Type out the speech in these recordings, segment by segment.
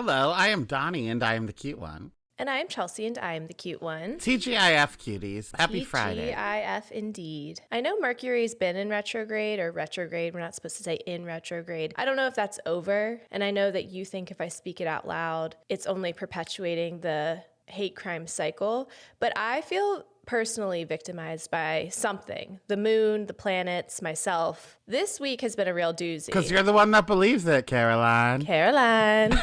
Hello, I am Donny, and I am the cute one. And I'm Chelsea, and I am the cute one. TGIF, cuties. Happy Friday. TGIF indeed. I know Mercury's been in retrograde or retrograde. We're not supposed to say in retrograde. I don't know if that's over. And I know that you think if I speak it out loud, it's only perpetuating the hate crime cycle. But I feel personally victimized by something. The moon, the planets, myself. This week has been a real doozy. Because you're the one that believes it, Caroline. Caroline.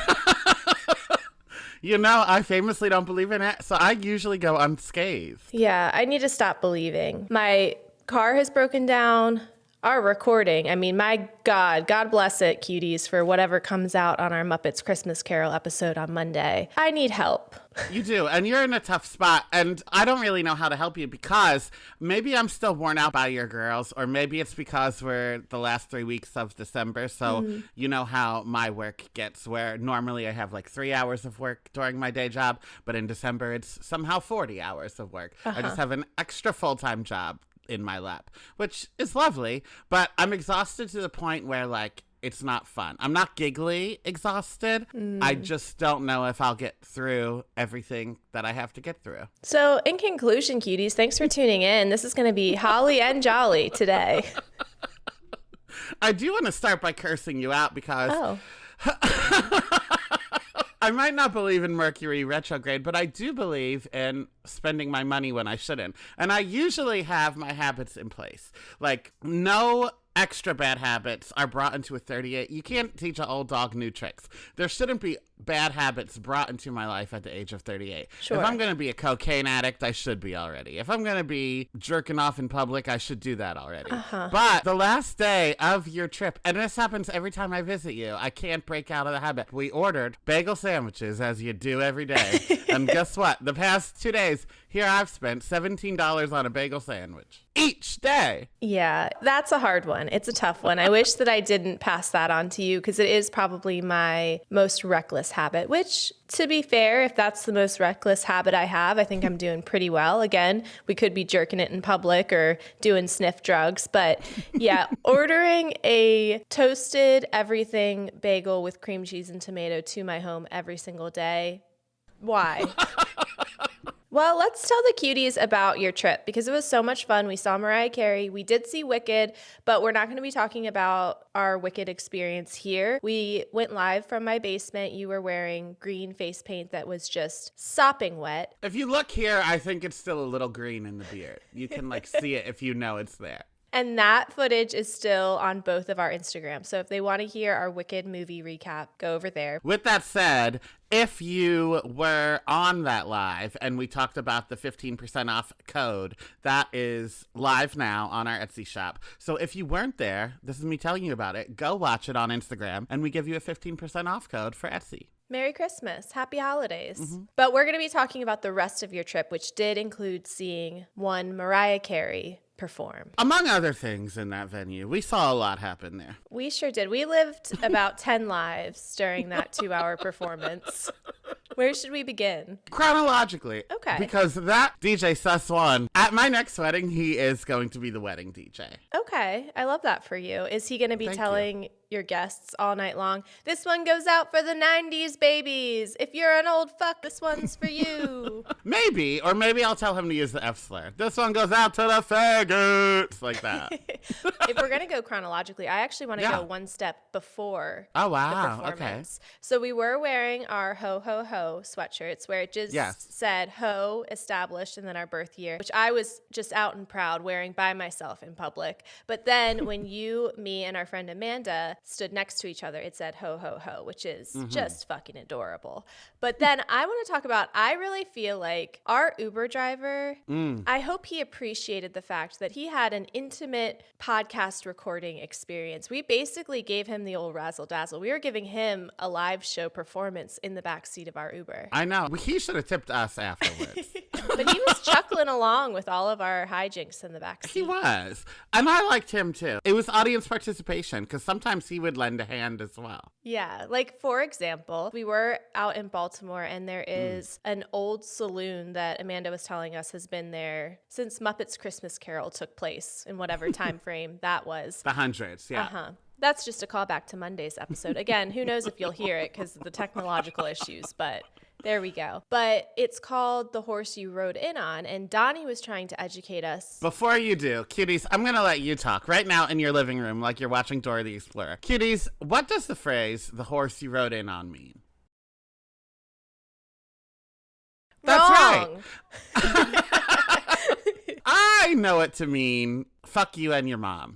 You know, I famously don't believe in it, so I usually go unscathed. Yeah, I need to stop believing. My car has broken down. Our recording, I mean, my God bless it, cuties, for whatever comes out on our Muppets Christmas Carol episode on Monday. I need help. You do, and you're in a tough spot, and I don't really know how to help you because maybe I'm still worn out by your girls, or maybe it's because we're the last 3 weeks of December, so you know how my work gets, where normally I have like 3 hours of work during my day job, but in December it's somehow 40 hours of work. I just have an extra full-time job in my lap, which is lovely, but I'm exhausted to the point where like it's not fun. I'm not giggly exhausted. I just don't know if I'll get through everything that I have to get through. So in conclusion, cuties, thanks for tuning in. This is going to be holly and jolly today. I do want to start by cursing you out because I might not believe in Mercury retrograde, but I do believe in spending my money when I shouldn't. And I usually have my habits in place. Like, no extra bad habits are brought into a 38. You can't teach an old dog new tricks. There shouldn't be bad habits brought into my life at the age of 38. Sure. If I'm going to be a cocaine addict, I should be already. If I'm going to be jerking off in public, I should do that already. But the last day of your trip, and this happens every time I visit you, I can't break out of the habit. We ordered bagel sandwiches, as you do every day. And guess what? The past 2 days, here I've spent $17 on a bagel sandwich each day. Yeah, that's a hard one. It's a tough one. I wish that I didn't pass that on to you because it is probably my most reckless habit, which, to be fair, if that's the most reckless habit I have, I think I'm doing pretty well. Again, we could be jerking it in public or doing sniff drugs. But yeah, ordering a toasted everything bagel with cream cheese and tomato to my home every single day. Why? Well, let's tell the cuties about your trip because it was so much fun. We saw Mariah Carey. We did see Wicked, but we're not going to be talking about our Wicked experience here. We went live from my basement. You were wearing green face paint that was just sopping wet. If you look here, I think it's still a little green in the beard. You can like see it if you know it's there. And that footage is still on both of our Instagrams. So if they want to hear our Wicked movie recap, go over there. With that said, if you were on that live and we talked about the 15% off code, that is live now on our Etsy shop. So if you weren't there, this is me telling you about it. Go watch it on Instagram and we give you a 15% off code for Etsy. Merry Christmas. Happy holidays. But we're going to be talking about the rest of your trip, which did include seeing one Mariah Carey perform. Among other things in that venue, we saw a lot happen there. We sure did. We lived about 10 lives during that 2-hour performance. Where should we begin? Chronologically. Okay. Because that DJ Sus One, at my next wedding, he is going to be the wedding DJ. Okay. I love that for you. Is he going to be Thank telling your guests all night long, this one goes out for the 90s babies. If you're an old fuck, this one's for you. Maybe. Or maybe I'll tell him to use the F slur. This one goes out to the faggots. Like that. If we're going to go chronologically, I actually want to go one step before the performance. Okay. So we were wearing our ho ho ho sweatshirts where it just said ho established and then our birth year, which I was just out and proud wearing by myself in public. But then when you, me, and our friend Amanda stood next to each other, it said ho ho ho, which is just fucking adorable. But then I want to talk about, I really feel like our Uber driver, I hope he appreciated the fact that he had an intimate podcast recording experience. We basically gave him the old razzle dazzle. We were giving him a live show performance in the backseat of our Uber. I know. He should have tipped us afterwards. But he was chuckling along with all of our hijinks in the backseat. He was. And I liked him too. It was audience participation because sometimes he would lend a hand as well. Yeah. Like, for example, we were out in Baltimore and there is an old saloon that Amanda was telling us has been there since Muppets Christmas Carol took place in whatever time frame that was. The hundreds, yeah. Uh-huh. That's just a callback to Monday's episode. Again, who knows if you'll hear it because of the technological issues, but there we go. But it's called The Horse You Rode In On, and Donny was trying to educate us. Before you do, Cuties, I'm going to let you talk right now in your living room like you're watching Dora the Explorer. Cuties, what does the phrase, the horse you rode in on, mean? That's Wrong. right. I know it to mean fuck you and your mom.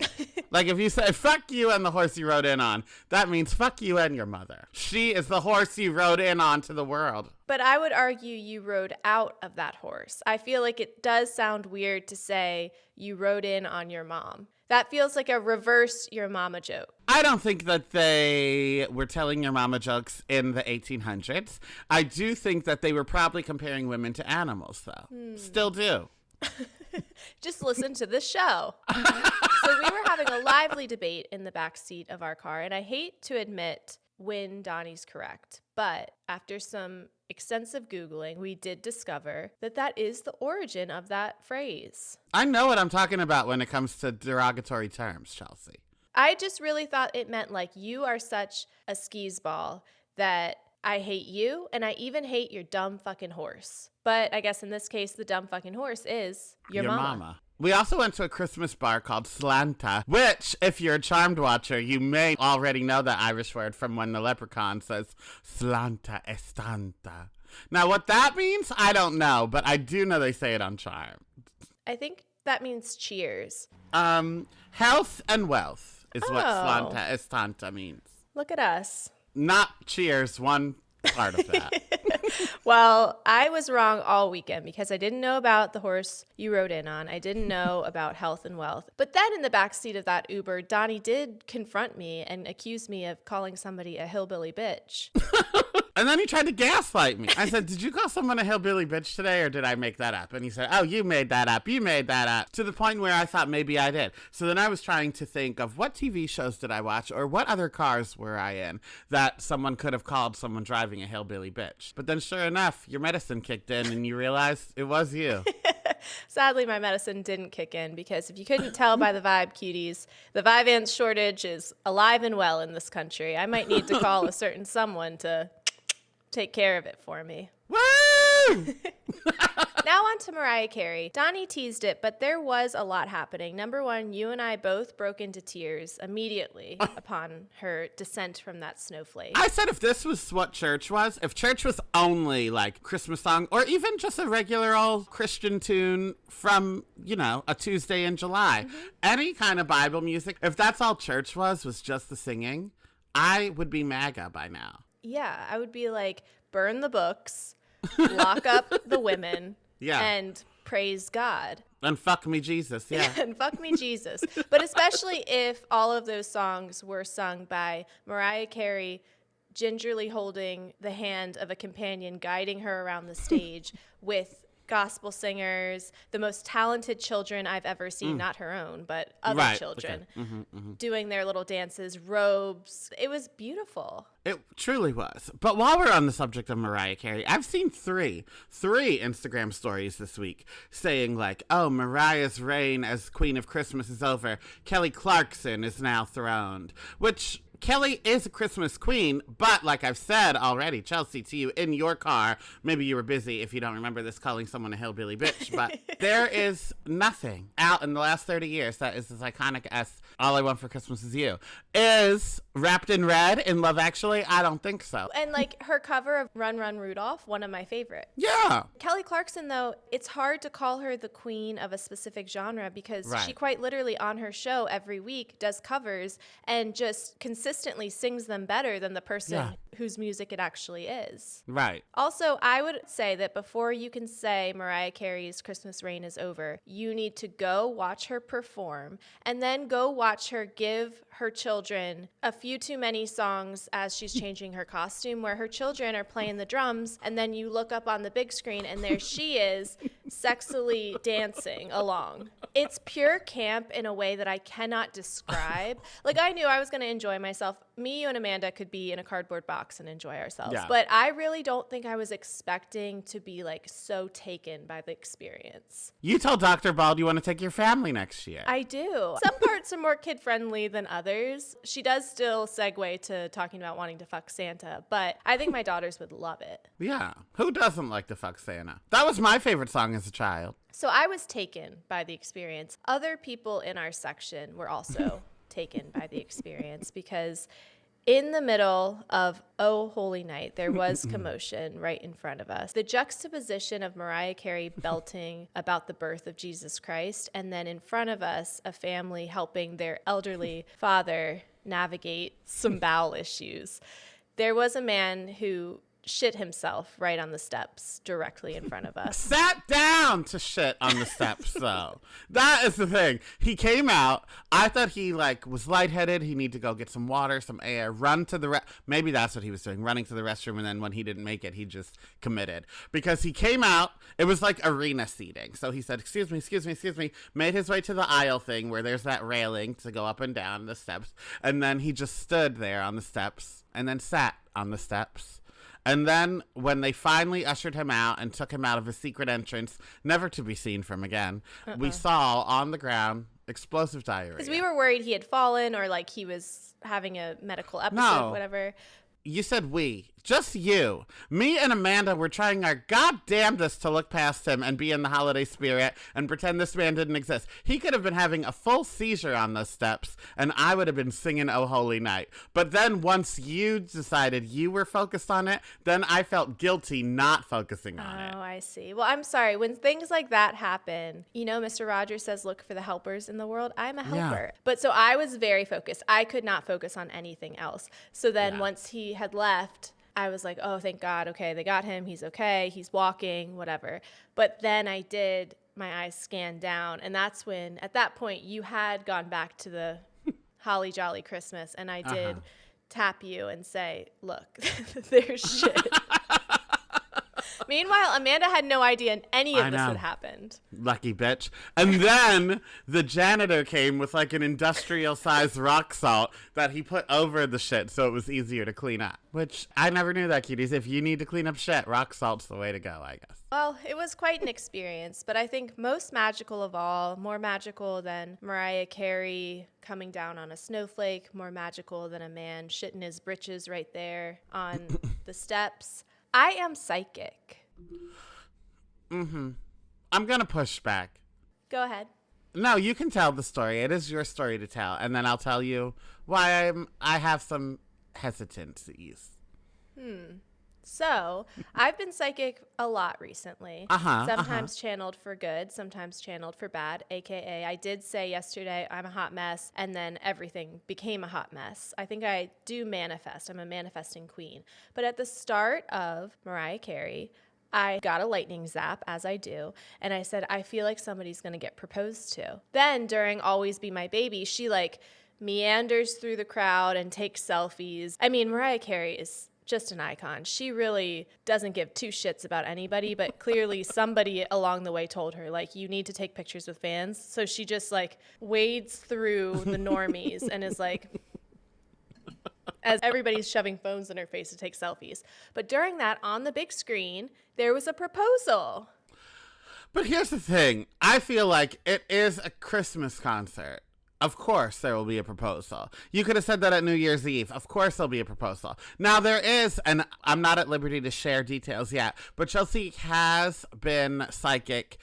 Like if you say fuck you and the horse you rode in on, that means fuck you and your mother. She is the horse you rode in on to the world. But I would argue you rode out of that horse. I feel like it does sound weird to say you rode in on your mom. That feels like a reverse your mama joke. I don't think that they were telling your mama jokes in the 1800s. I do think that they were probably comparing women to animals, though. Still do. Just listen to the show. So we were having a lively debate in the back seat of our car, and I hate to admit when Donnie's correct, but after some extensive Googling, we did discover that that is the origin of that phrase. I know what I'm talking about when it comes to derogatory terms, Chelsea. I just really thought it meant like you are such a skis ball that I hate you, and I even hate your dumb fucking horse. But I guess in this case, the dumb fucking horse is your mama. We also went to a Christmas bar called Slanta, which, if you're a Charmed watcher, you may already know the Irish word from when the leprechaun says, Slanta estanta. Now, what that means, I don't know, but I do know they say it on Charmed. I think that means cheers. Health and wealth is what Oh. Slanta estanta means. Look at us. Not cheers, one part of that. Well, I was wrong all weekend because I didn't know about the horse you rode in on. I didn't know about health and wealth. But then in the backseat of that Uber, Donnie did confront me and accuse me of calling somebody a hillbilly bitch. And then he tried to gaslight me. I said, did you call someone a hillbilly bitch today or did I make that up? And he said, oh, you made that up. You made that up. To the point where I thought maybe I did. So then I was trying to think of what TV shows did I watch or what other cars were I in that someone could have called someone driving a hillbilly bitch. But then sure enough, your medicine kicked in and you realized it was you. Sadly, my medicine didn't kick in because if you couldn't tell by the vibe, Cuties, the Vyvanse shortage is alive and well in this country. I might need to call a certain someone to take care of it for me. Woo! Now on to Mariah Carey. Donnie teased it, but there was a lot happening. Number one, you and I both broke into tears immediately upon her descent from that snowflake. I said if this was what church was, if church was only like Christmas song or even just a regular old Christian tune from, you know, a Tuesday in July, any kind of Bible music, if that's all church was just the singing, I would be MAGA by now. Yeah, I would be like, burn the books, lock up the women, and praise God. And fuck me, Jesus, yeah. And fuck me, Jesus. But especially if all of those songs were sung by Mariah Carey gingerly holding the hand of a companion, guiding her around the stage with gospel singers, the most talented children I've ever seen, not her own, but other children, doing their little dances, robes. It was beautiful. It truly was. But while we're on the subject of Mariah Carey, I've seen three Instagram stories this week saying like, oh, Mariah's reign as Queen of Christmas is over. Kelly Clarkson is now throned, which Kelly is a Christmas queen, but like I've said already, Chelsea, to you in your car, maybe you were busy if you don't remember this, calling someone a hillbilly bitch, but there is nothing out in the last 30 years that is as iconic as All I Want for Christmas Is You. Is Wrapped in Red in Love Actually? I don't think so. And like her cover of Run, Run, Rudolph, one of my favorites. Yeah. Kelly Clarkson, though, it's hard to call her the queen of a specific genre because she quite literally on her show every week does covers and just consistently sings them better than the person whose music it actually is. Right. Also, I would say that before you can say Mariah Carey's Christmas reign is over, you need to go watch her perform and then go watch her give her children a few too many songs as she's changing her costume where her children are playing the drums and then you look up on the big screen and there she is sexily dancing along. It's pure camp in a way that I cannot describe. Like, I knew I was going to enjoy myself. Me, you, and Amanda could be in a cardboard box and enjoy ourselves. Yeah. But I really don't think I was expecting to be, like, so taken by the experience. You told Dr. Bald you want to take your family next year. I do. Some parts are more kid-friendly than others. She does still segue to talking about wanting to fuck Santa, but I think my daughters would love it. Yeah. Who doesn't like to fuck Santa? That was my favorite song as a child. So I was taken by the experience. Other people in our section were also taken by the experience because in the middle of Oh Holy Night, there was commotion right in front of us. The juxtaposition of Mariah Carey belting about the birth of Jesus Christ, and then in front of us, a family helping their elderly father navigate some bowel issues. There was a man who shit himself right on the steps directly in front of us. Sat down to shit on the steps, though. That is the thing. He came out. I thought he, like, was lightheaded. He needed to go get some water, some air, run to the maybe that's what he was doing, running to the restroom, and then when he didn't make it, he just committed. Because he came out, it was like arena seating. So he said, excuse me, made his way to the aisle thing where there's that railing to go up and down the steps. And then he just stood there on the steps and then sat on the steps. And then when they finally ushered him out and took him out of his secret entrance, never to be seen from again, we saw on the ground explosive diarrhea. Because we were worried he had fallen or like he was having a medical episode, whatever. You said we. Just you. Me and Amanda were trying our goddamnedest to look past him and be in the holiday spirit and pretend this man didn't exist. He could have been having a full seizure on those steps, and I would have been singing Oh Holy Night. But then once you decided you were focused on it, then I felt guilty not focusing on it. Oh, I see. Well, I'm sorry. When things like that happen, you know, Mr. Rogers says, look for the helpers in the world. I'm a helper. Yeah. But so I was very focused. I could not focus on anything else. So then once he had left, I was like, oh, thank God. Okay, they got him. He's okay. He's walking, whatever. But then my eyes scanned down. And that's when, at that point, you had gone back to the holly jolly Christmas. And I did tap you and say, look, there's shit. Meanwhile, Amanda had no idea any of this had happened. Lucky bitch. And then the janitor came with like an industrial-sized rock salt that he put over the shit so it was easier to clean up. Which, I never knew that, cuties. If you need to clean up shit, rock salt's the way to go, I guess. Well, it was quite an experience, but I think most magical of all, more magical than Mariah Carey coming down on a snowflake, more magical than a man shitting his britches right there on the steps. I am psychic. I'm going to push back. Go ahead. No, you can tell the story. It is your story to tell. And then I'll tell you why I have some hesitancies. So, I've been psychic a lot recently. Sometimes channeled for good, sometimes channeled for bad, AKA I did say yesterday I'm a hot mess, and then everything became a hot mess. I think I do manifest. I'm a manifesting queen. But at the start of Mariah Carey, I got a lightning zap, as I do, and I said, I feel like somebody's going to get proposed to. Then during Always Be My Baby, she like meanders through the crowd and takes selfies. I mean, Mariah Carey is just an icon. She really doesn't give two shits about anybody, but clearly somebody along the way told her, like, you need to take pictures with fans. So she just, like, wades through the normies and is like, as everybody's shoving phones in her face to take selfies. But during that, on the big screen, there was a proposal. But here's the thing. I feel like it is a Christmas concert. Of course there will be a proposal. You could have said that at New Year's Eve. Of course there'll be a proposal. Now there is, and I'm not at liberty to share details yet, but Chelsea has been psychic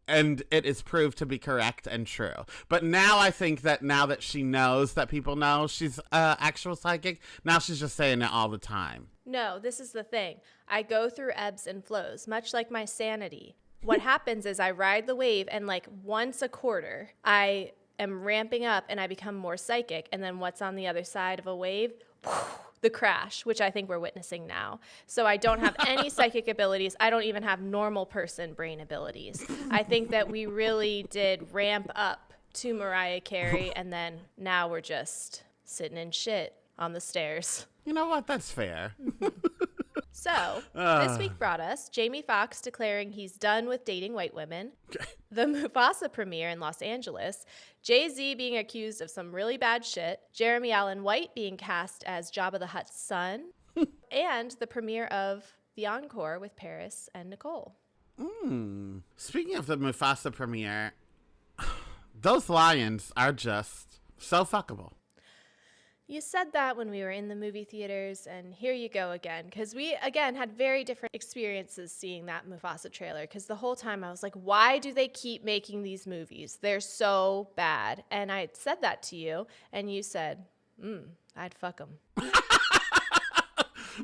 and it is proved to be correct and true. But now I think that now that she knows that people know she's actual psychic, now she's just saying it all the time. No, this is the thing. I go through ebbs and flows, much like my sanity. What happens is I ride the wave and like once a quarter, I am ramping up and I become more psychic. And then what's on the other side of a wave? The crash, which I think we're witnessing now. So I don't have any psychic abilities. I don't even have normal person brain abilities. I think that we really did ramp up to Mariah Carey, and then now we're just sitting in shit on the stairs. You know what? That's fair. So, this week brought us Jamie Foxx declaring he's done with dating white women, the Mufasa premiere in Los Angeles, Jay-Z being accused of some really bad shit, Jeremy Allen White being cast as Jabba the Hutt's son, and the premiere of The Encore with Paris and Nicole. Speaking of the Mufasa premiere, those lions are just so fuckable. You said that when we were in the movie theaters, and here you go again. Because we, again, had very different experiences seeing that Mufasa trailer. Because the whole time I was like, why do they keep making these movies? They're so bad. And I said that to you, and you said, I'd fuck them.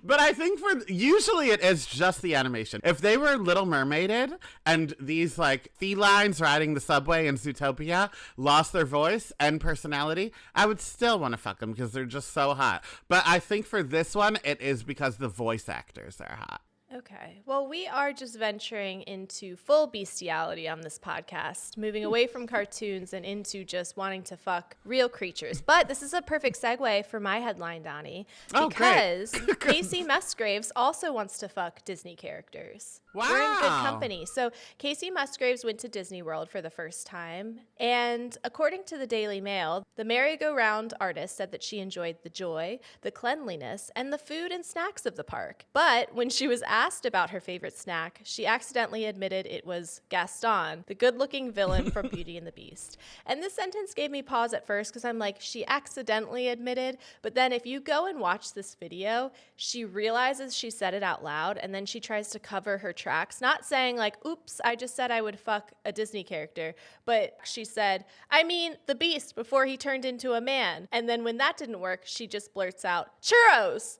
But I think usually it is just the animation. If they were Little Mermaided and these like felines riding the subway in Zootopia lost their voice and personality, I would still want to fuck them because they're just so hot. But I think for this one, it is because the voice actors are hot. Okay. Well, we are just venturing into full bestiality on this podcast, moving away from cartoons and into just wanting to fuck real creatures. But this is a perfect segue for my headline, Donny, because Casey Musgraves also wants to fuck Disney characters. Wow. We're in good company. So Casey Musgraves went to Disney World for the first time. And according to the Daily Mail, the merry-go-round artist said that she enjoyed the joy, the cleanliness, and the food and snacks of the park. But when she was asked about her favorite snack, she accidentally admitted it was Gaston, the good-looking villain from Beauty and the Beast. And this sentence gave me pause at first because I'm like, she accidentally admitted. But then if you go and watch this video, she realizes she said it out loud, and then she tries to cover her tracks, not saying like, oops, I just said I would fuck a Disney character, but she said, I mean, the Beast before he turned into a man. And then when that didn't work, she just blurts out, churros!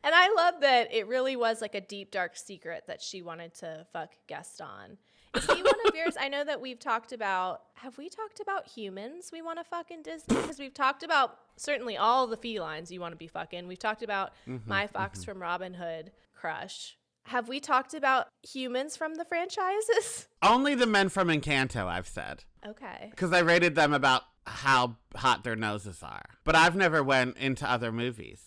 And I love that it really was like a deep, dark secret that she wanted to fuck Gaston. Is he one of yours? I know that have we talked about humans we want to fuck in Disney? Because we've talked about certainly all the felines you want to be fucking. We've talked about my Fox from Robin Hood crush. Have we talked about humans from the franchises? Only the men from Encanto, I've said. Okay. Because I rated them about how hot their noses are. But I've never went into other movies.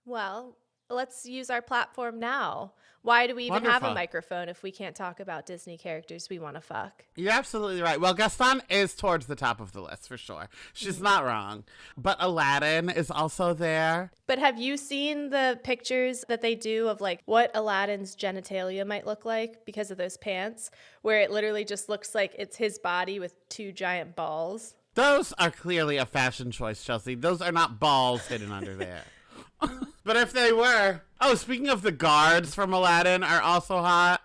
Well, let's use our platform now. Why do we even have a microphone if we can't talk about Disney characters we want to fuck? You're absolutely right. Well, Gaston is towards the top of the list for sure. She's not wrong. But Aladdin is also there. But have you seen the pictures that they do of like what Aladdin's genitalia might look like because of those pants, where it literally just looks like it's his body with two giant balls? Those are clearly a fashion choice, Chelsea. Those are not balls hidden under there. But if they were... Oh, speaking of the guards from Aladdin are also hot.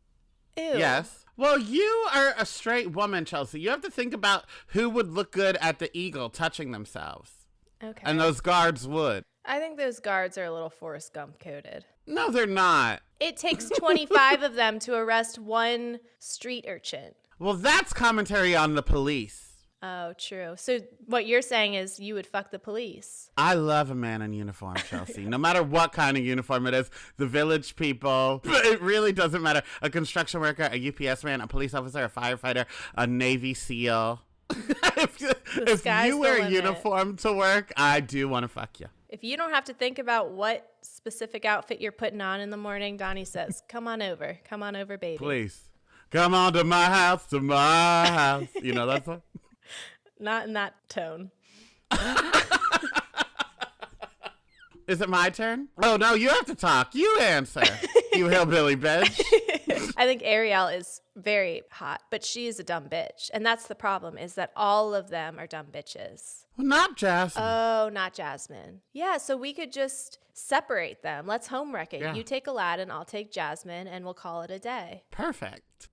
Ew. Yes. Well, you are a straight woman, Chelsea. You have to think about who would look good at the Eagle touching themselves. Okay. And those guards would. I think those guards are a little Forrest Gump coded. No, they're not. It takes 25 of them to arrest one street urchin. Well, that's commentary on the police. Oh, true. So what you're saying is you would fuck the police. I love a man in uniform, Chelsea. No matter what kind of uniform it is, the village people, it really doesn't matter. A construction worker, a UPS man, a police officer, a firefighter, a Navy SEAL. if you wear a uniform to work, I do want to fuck you. If you don't have to think about what specific outfit you're putting on in the morning, Donny says, come on over. Come on over, baby. Please. Come on to my house, to my house. You know that song? Not in that tone. Is it my turn? Oh, no, you have to talk. You answer, you hillbilly bitch. I think Ariel is very hot, but she is a dumb bitch. And that's the problem, is that all of them are dumb bitches. Well, not Jasmine. Oh, not Jasmine. Yeah, so we could just separate them. Let's home wreck it. Yeah. You take Aladdin, I'll take Jasmine, and we'll call it a day. Perfect.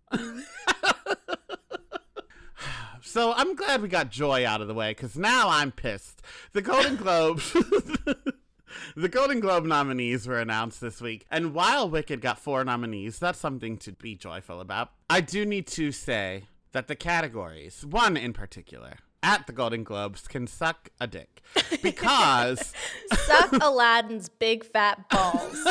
So I'm glad we got Joy out of the way, because now I'm pissed. The Golden Globes... The Golden Globe nominees were announced this week, and while Wicked got 4 nominees, that's something to be joyful about. I do need to say that the categories, one in particular, at the Golden Globes can suck a dick, because... Suck Aladdin's big fat balls.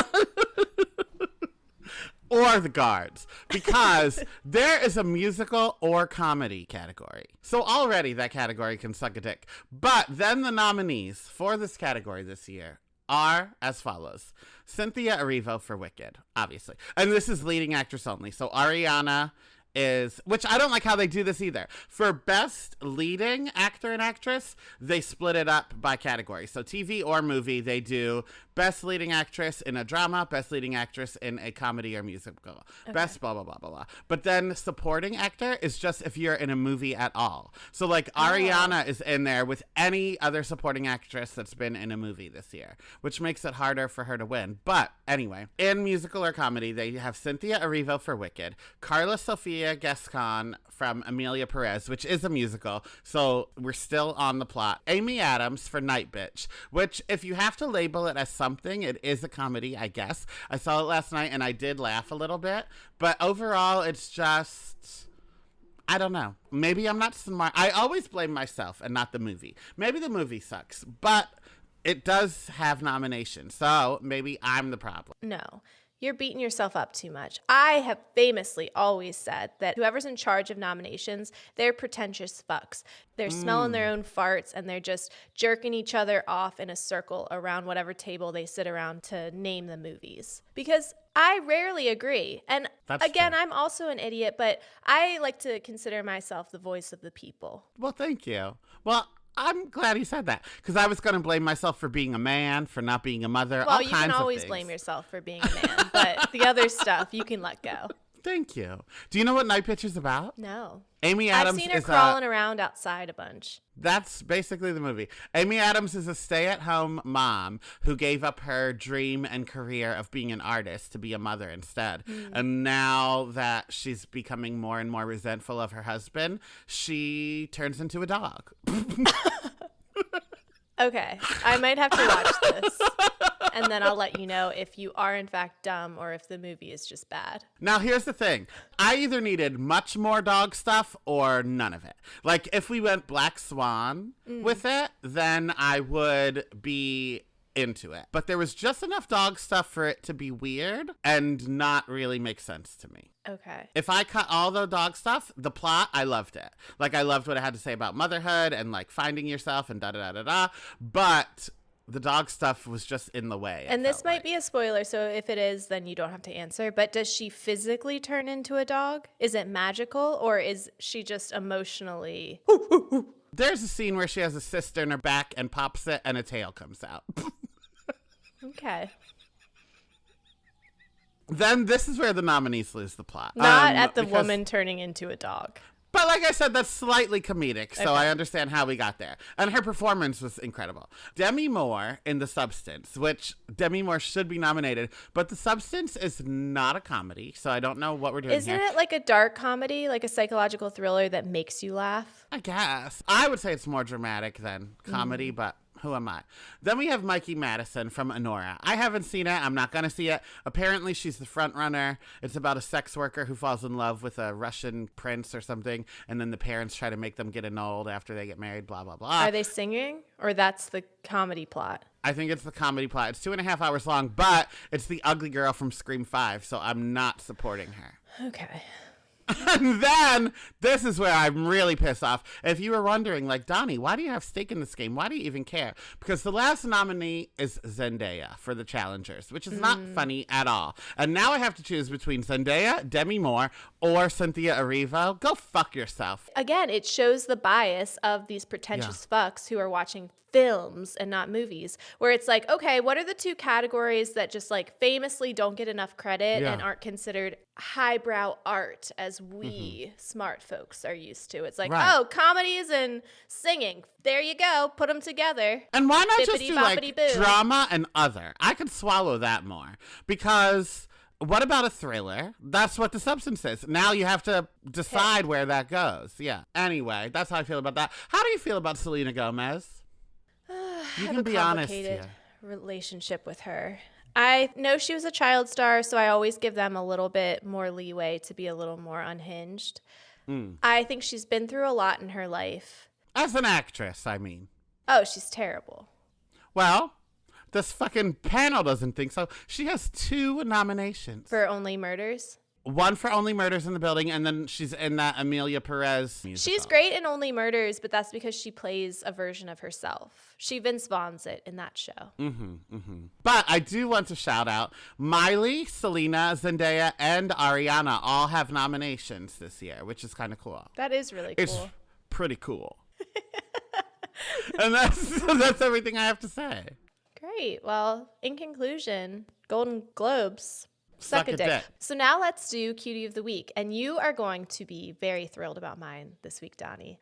Or the guards, because there is a musical or comedy category. So already that category can suck a dick. But then the nominees for this category this year are as follows. Cynthia Erivo for Wicked, obviously. And this is leading actress only. So Ariana is, which I don't like how they do this either. For best leading actor and actress, they split it up by category. So TV or movie, they do best leading actress in a drama, best leading actress in a comedy or musical, best blah, blah, blah, blah, blah. But then supporting actor is just if you're in a movie at all. So like Ariana is in there with any other supporting actress that's been in a movie this year, which makes it harder for her to win. But anyway, in musical or comedy, they have Cynthia Erivo for Wicked, Carla Sofia Gascon from Amelia Perez, which is a musical, so we're still on the plot. Amy Adams for Night Bitch, which if you have to label it as something, it is a comedy, I guess. I saw it last night and I did laugh a little bit, but overall it's just, I don't know. Maybe I'm not smart. I always blame myself and not the movie. Maybe the movie sucks, but it does have nominations, so maybe I'm the problem. No. You're beating yourself up too much. I have famously always said that whoever's in charge of nominations, they're pretentious fucks. They're smelling their own farts and they're just jerking each other off in a circle around whatever table they sit around to name the movies. Because I rarely agree. And That's again, true. I'm also an idiot, but I like to consider myself the voice of the people. Well, thank you. Well, I'm glad you said that because I was going to blame myself for being a man, for not being a mother. Well, all you kinds can of always things. blame yourself for being a man, but the other stuff you can let go. Thank you. Do you know what Night Bitch is about? No. Amy Adams I've seen her is crawling around outside a bunch. That's basically the movie. Amy Adams is a stay-at-home mom who gave up her dream and career of being an artist to be a mother instead. And now that she's becoming more and more resentful of her husband, she turns into a dog. Okay, I might have to watch this, and then I'll let you know if you are in fact dumb or if the movie is just bad. Now, here's the thing. I either needed much more dog stuff or none of it. Like, if we went Black Swan with it, then I would be into it. But there was just enough dog stuff for it to be weird and not really make sense to me. Okay. If I cut all the dog stuff, the plot, I loved it. Like, I loved what it had to say about motherhood and, like, finding yourself and da-da-da-da-da. But the dog stuff was just in the way. And this might be a spoiler, so if it is, then you don't have to answer. But does she physically turn into a dog? Is it magical, or is she just emotionally... There's a scene where she has a cyst in her back and pops it and a tail comes out. Okay. Then this is where the nominees lose the plot. Not at the woman turning into a dog. But like I said, that's slightly comedic, so Okay. I understand how we got there. And her performance was incredible. Demi Moore in The Substance, which Demi Moore should be nominated, but The Substance is not a comedy, so I don't know what we're doing Isn't here. it like a dark comedy, like a psychological thriller that makes you laugh? I guess. I would say it's more dramatic than comedy, but who am I? Then we have Mikey Madison from Honora. I haven't seen it. I'm not going to see it. Apparently, she's the front runner. It's about a sex worker who falls in love with a Russian prince or something, and then the parents try to make them get annulled after they get married, blah, blah, blah. Are they singing, or that's the comedy plot? I think it's the comedy plot. It's 2.5 hours long, but it's the ugly girl from Scream 5, so I'm not supporting her. Okay. And then, this is where I'm really pissed off. If you were wondering, like, Donny, why do you have stake in this game? Why do you even care? Because the last nominee is Zendaya for the Challengers, which is not funny at all. And now I have to choose between Zendaya, Demi Moore, or Cynthia Erivo. Go fuck yourself. Again, it shows the bias of these pretentious fucks who are watching films and not movies, where it's like, okay, what are the two categories that just like famously don't get enough credit and aren't considered highbrow art as we smart folks are used to? It's like, oh, comedies and singing. There you go. Put them together. And why not just do like Bippity-boppity-boo. drama and other? I could swallow that more because what about a thriller? That's what The Substance is. Now you have to decide where that goes. Yeah. Anyway, that's how I feel about that. How do you feel about Selena Gomez? You can be honest here. Relationship with her. I know she was a child star, so I always give them a little bit more leeway to be a little more unhinged. I think she's been through a lot in her life. As an actress, I mean. Oh, she's terrible. Well, this fucking panel doesn't think so. She has 2 nominations. For Only Murders? one for Only Murders in the Building, and then she's in that Amelia Perez musical. She's great in Only Murders, but that's because she plays a version of herself. She Vince Vaughn's it in that show. But I do want to shout out Miley, Selena, Zendaya, and Ariana all have nominations this year, which is kind of cool. That is really cool. It's pretty cool. And that's everything I have to say. Great. Well, in conclusion, Golden Globes, suck a dick. So now let's do Cutie of the Week. And you are going to be very thrilled about mine this week, Donny.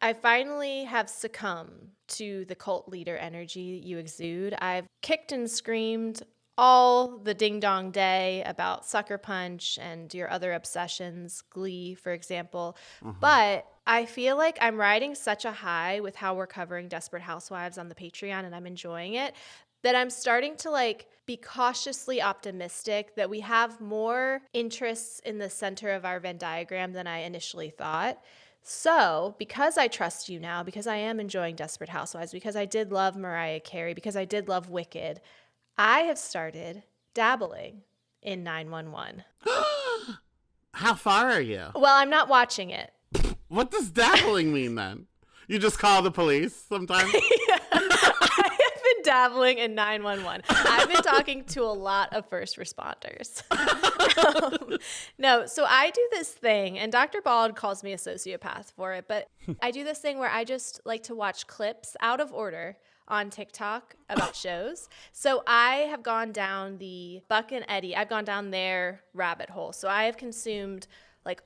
I finally have succumbed to the cult leader energy you exude. I've kicked and screamed all the ding-dong day about Sucker Punch and your other obsessions, Glee, for example. But I feel like I'm riding such a high with how we're covering Desperate Housewives on the Patreon, and I'm enjoying it, that I'm starting to be cautiously optimistic that we have more interests in the center of our Venn diagram than I initially thought. So, because I trust you now, because I am enjoying Desperate Housewives, because I did love Mariah Carey, because I did love Wicked, I have started dabbling in 911. How far are you? Well, I'm not watching it. What does dabbling mean then? You just call the police sometimes? I have been dabbling in 911. I've been talking to a lot of first responders. No, so I do this thing, and Dr. Bald calls me a sociopath for it, but I do this thing where I just like to watch clips out of order on TikTok about shows. So I have gone down the Buck and Eddie. I've gone down their rabbit hole. So I have consumed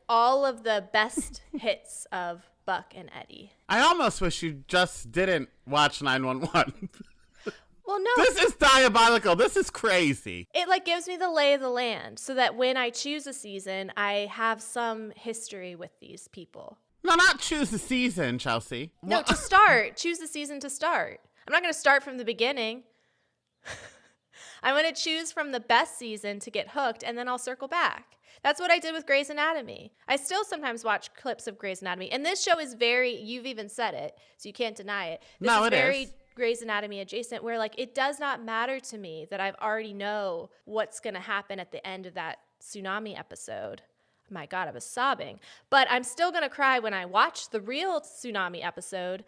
all of the best hits of Buck and Eddie. I almost wish you just didn't watch 911. Well, no. This is diabolical. This is crazy. It gives me the lay of the land so that when I choose a season, I have some history with these people. No, not choose the season, Chelsea. No, to start. Choose the season to start. I'm not going to start from the beginning. I'm going to choose from the best season to get hooked, and then I'll circle back. That's what I did with Grey's Anatomy. I still sometimes watch clips of Grey's Anatomy. And this show is you've even said it, so you can't deny it. This is very Grey's Anatomy adjacent, where it does not matter to me that I've already know what's going to happen at the end of that tsunami episode. My God, I was sobbing. But I'm still going to cry when I watch the real tsunami episode.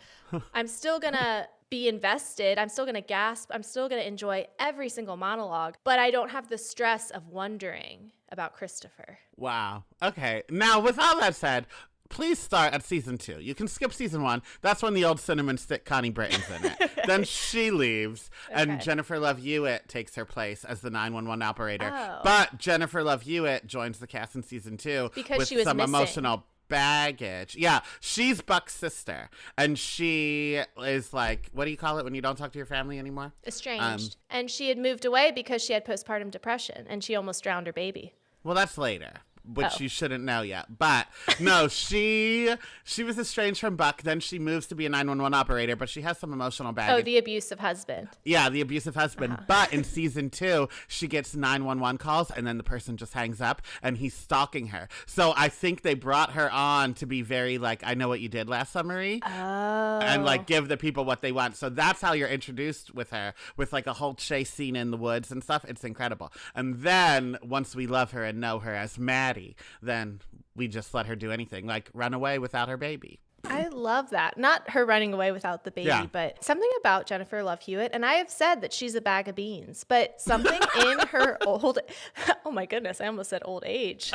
I'm still going to be invested. I'm still going to gasp. I'm still going to enjoy every single monologue. But I don't have the stress of wondering about Christopher. Wow. Okay. Now, with all that said, please start at season 2. You can skip season 1. That's when the old cinnamon stick Connie Britton's in it. Then she leaves, and Jennifer Love Hewitt takes her place as the 911 operator. Oh. But Jennifer Love Hewitt joins the cast in season 2 because with she was some missing. Emotional baggage. Yeah, she's Buck's sister, and she is what do you call it when you don't talk to your family anymore? Estranged. And she had moved away because she had postpartum depression, and she almost drowned her baby. Well, that's later, which you shouldn't know yet. But no, she was estranged from Buck. Then she moves to be a 911 operator, but she has some emotional baggage. Oh, the abusive husband. Yeah, the abusive husband. But in season 2, she gets 911 calls, and then the person just hangs up, and he's stalking her. So I think they brought her on to be very I know what you did last summer-y. Oh. And give the people what they want. So that's how you're introduced with her, with a whole chase scene in the woods and stuff. It's incredible. And then once we love her and know her as Maddie, then we just let her do anything, run away without her baby. I love that. Not her running away without the baby, but something about Jennifer Love Hewitt. And I have said that she's a bag of beans, but something in her oh my goodness, I almost said old age.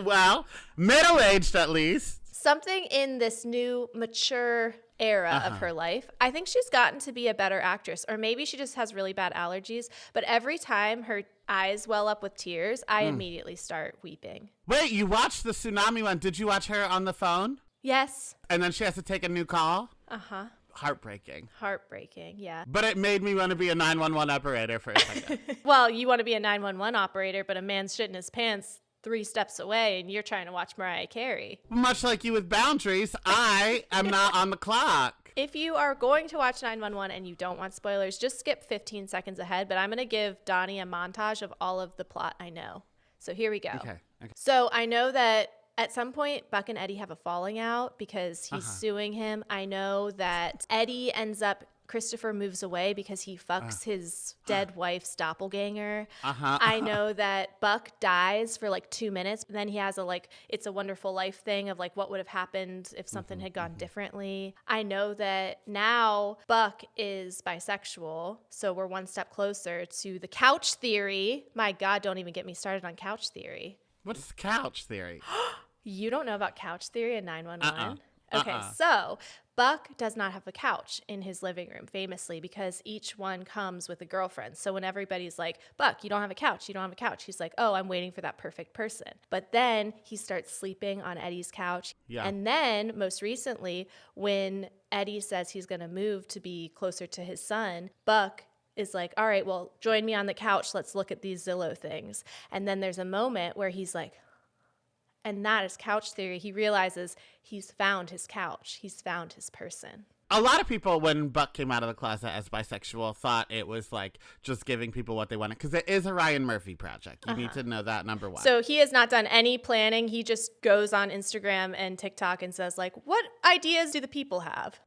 Well, middle-aged at least. Something in this new mature era of her life. I think she's gotten to be a better actress, or maybe she just has really bad allergies. But every time her eyes well up with tears, I immediately start weeping. Wait, you watched the tsunami one. Did you watch her on the phone? Yes. And then she has to take a new call? Uh-huh. Heartbreaking. Heartbreaking, yeah. But it made me want to be a 911 operator for a second. Well, you want to be a 911 operator, but a man's shitting his pants 3 steps away, and you're trying to watch Mariah Carey. Much like you with boundaries, I am not on the clock. If you are going to watch 911 and you don't want spoilers, just skip 15 seconds ahead. But I'm going to give Donny a montage of all of the plot I know. So here we go. Okay. So I know that at some point, Buck and Eddie have a falling out because he's suing him. I know that Eddie ends up Christopher moves away because he fucks his dead wife's doppelganger. Uh-huh. I know that Buck dies for like 2 minutes, and then he has a like It's a Wonderful Life thing of like what would have happened if something had gone differently. I know that now Buck is bisexual, so we're one step closer to the couch theory. My God, don't even get me started on couch theory. What's couch theory? You don't know about couch theory in 911? Okay, Uh-uh. so Buck does not have a couch in his living room, famously, because each one comes with a girlfriend. So when everybody's like, Buck, you don't have a couch, you don't have a couch, he's like, oh, I'm waiting for that perfect person. But then he starts sleeping on Eddie's couch. Yeah. And then most recently, when Eddie says he's going to move to be closer to his son, Buck is like, all right, well, join me on the couch. Let's look at these Zillow things. And then there's a moment where he's like, and that is couch theory. He realizes he's found his couch. He's found his person. A lot of people, when Buck came out of the closet as bisexual, thought it was like just giving people what they wanted, because it is a Ryan Murphy project. You need to know that, number one. So he has not done any planning. He just goes on Instagram and TikTok and says, like, what ideas do the people have?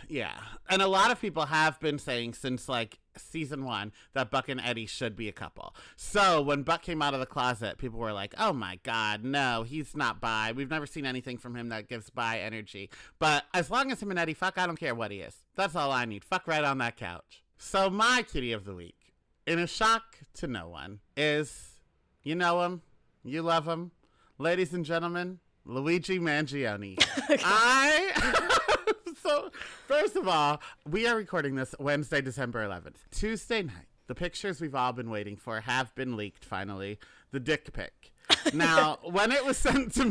Yeah. And a lot of people have been saying since like season 1 that Buck and Eddie should be a couple. So when Buck came out of the closet, people were like, oh my God, no, he's not bi. We've never seen anything from him that gives bi energy. But as long as him and Eddie fuck, I don't care what he is. That's all I need. Fuck right on that couch. So my cutie of the week, in a shock to no one, is, you know him, you love him, ladies and gentlemen, Luigi Mangione. So, first of all, we are recording this Wednesday, December 11th. Tuesday night, the pictures we've all been waiting for have been leaked, finally. The dick pic. Now, when it was sent to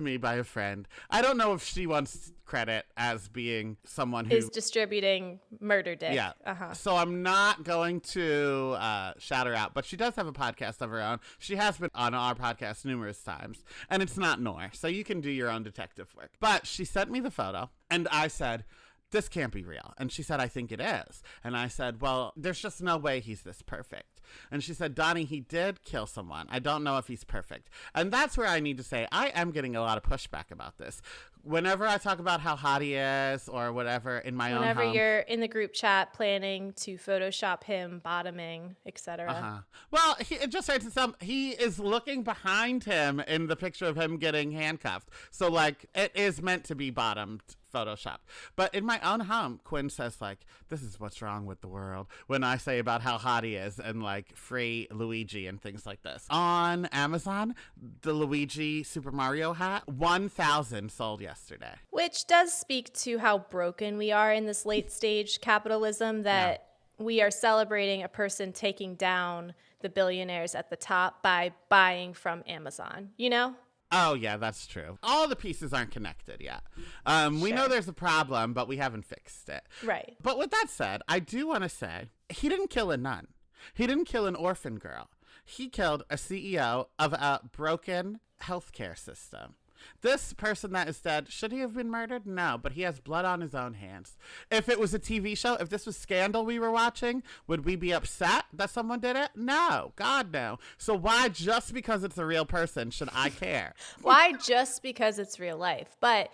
me by a friend, I don't know if she wants credit as being someone who is distributing murder dick. Yeah. So I'm not going to shout her out, but she does have a podcast of her own. She has been on our podcast numerous times, and it's not Nor, so you can do your own detective work. But she sent me the photo, and I said, this can't be real. And she said, I think it is. And I said, well, there's just no way he's this perfect. And she said, Donny, he did kill someone. I don't know if he's perfect. And that's where I need to say, I am getting a lot of pushback about this. Whenever I talk about how hot he is or whatever in my own home. Whenever you're in the group chat planning to Photoshop him bottoming, etc. Well, it just says he is looking behind him in the picture of him getting handcuffed. So, like, it is meant to be bottomed Photoshop. But in my own home, Quinn says, like, this is what's wrong with the world when I say about how hot he is and, like, free Luigi and things like this. On Amazon, the Luigi Super Mario hat, 1,000 sold yesterday. Which does speak to how broken we are in this late stage capitalism, that we are celebrating a person taking down the billionaires at the top by buying from Amazon, you know? Oh, yeah, that's true. All the pieces aren't connected yet. We know there's a problem, but we haven't fixed it. Right. But with that said, I do want to say, he didn't kill a nun. He didn't kill an orphan girl. He killed a CEO of a broken healthcare system. This person that is dead, should he have been murdered? No, but he has blood on his own hands. If it was a TV show, if this was Scandal we were watching, would we be upset that someone did it? No, God, no. So why, just because it's a real person, should I care? Why just because it's real life? But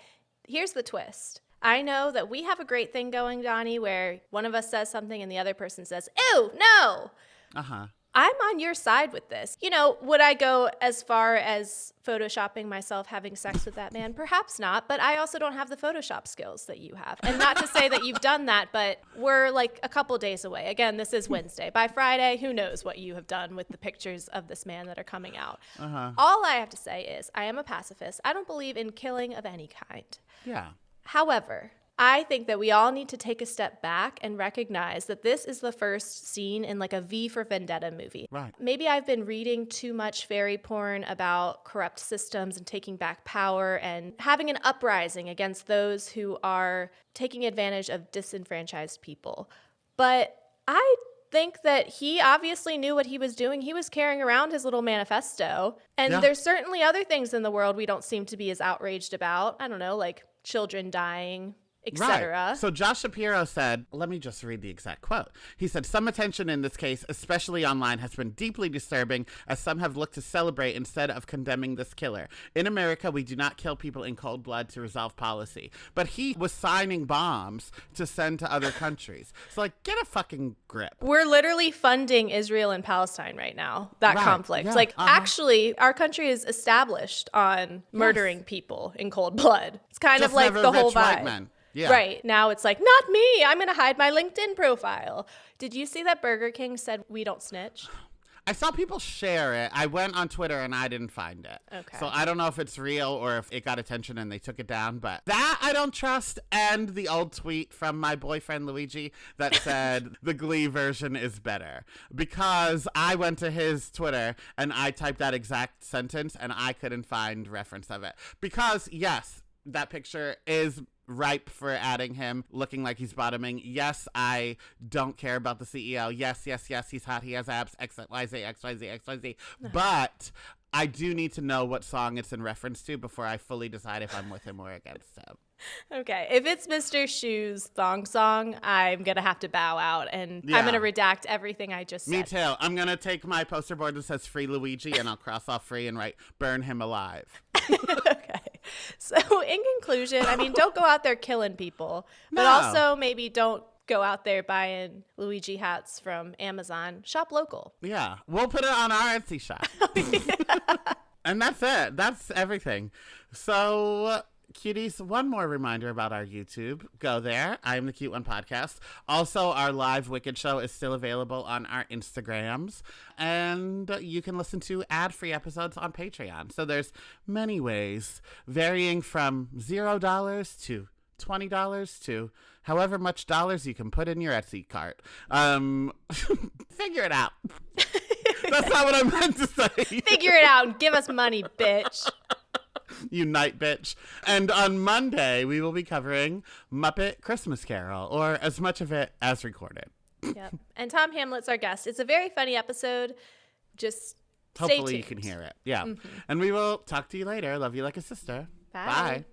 here's the twist. I know that we have a great thing going, Donny, where one of us says something and the other person says, ew, no. I'm on your side with this. You know, would I go as far as Photoshopping myself having sex with that man? Perhaps not, but I also don't have the Photoshop skills that you have. And not to say that you've done that, but we're like a couple days away. Again, this is Wednesday. By Friday, who knows what you have done with the pictures of this man that are coming out. All I have to say is I am a pacifist. I don't believe in killing of any kind. Yeah. However, I think that we all need to take a step back and recognize that this is the first scene in like a V for Vendetta movie. Right. Maybe I've been reading too much fairy porn about corrupt systems and taking back power and having an uprising against those who are taking advantage of disenfranchised people. But I think that he obviously knew what he was doing. He was carrying around his little manifesto. And there's certainly other things in the world we don't seem to be as outraged about. I don't know, like children dying etc. Right. So Josh Shapiro said, let me just read the exact quote. He said, some attention in this case, especially online, has been deeply disturbing as some have looked to celebrate instead of condemning this killer. In America, we do not kill people in cold blood to resolve policy. But he was signing bombs to send to other countries. So, like, get a fucking grip. We're literally funding Israel and Palestine right now, that conflict. Yeah. Actually, our country is established on murdering people in cold blood. It's kind Just of like never the whole rich white vibe. men. Yeah. Right. Now it's like, not me. I'm going to hide my LinkedIn profile. Did you see that Burger King said we don't snitch? I saw people share it. I went on Twitter and I didn't find it. Okay. So I don't know if it's real or if it got attention and they took it down, but that I don't trust. And the old tweet from my boyfriend Luigi that said the Glee version is better, because I went to his Twitter and I typed that exact sentence and I couldn't find reference of it. Because yes, that picture is ripe for adding him looking like he's bottoming. Yes, I don't care about the CEO. Yes, he's hot. He has abs. XYZ. But I do need to know what song it's in reference to before I fully decide if I'm with him or against him. Okay. If it's Mr. Shoe's thong song, I'm going to have to bow out and I'm going to redact everything I just said. Me too. I'm going to take my poster board that says Free Luigi and I'll cross off free and write Burn Him Alive. Okay. So in conclusion, I mean, don't go out there killing people, but also maybe don't go out there buying Luigi hats from Amazon. Shop local. Yeah. We'll put it on our Etsy shop. And that's it. That's everything. So, Cuties, one more reminder about our YouTube. Go there. I Am the Cute One podcast. Also, our live Wicked show is still available on our Instagrams. And you can listen to ad-free episodes on Patreon. So there's many ways, varying from $0 to $20 to however much dollars you can put in your Etsy cart. Figure it out. That's not what I meant to say. Figure it out and give us money, bitch. Unite, bitch. And on Monday, we will be covering Muppet Christmas Carol, or as much of it as recorded. Yep. And Tom Hamlet's our guest. It's a very funny episode. Just hopefully you can hear it. Yeah. Mm-hmm. And we will talk to you later. Love you like a sister. Bye. Bye.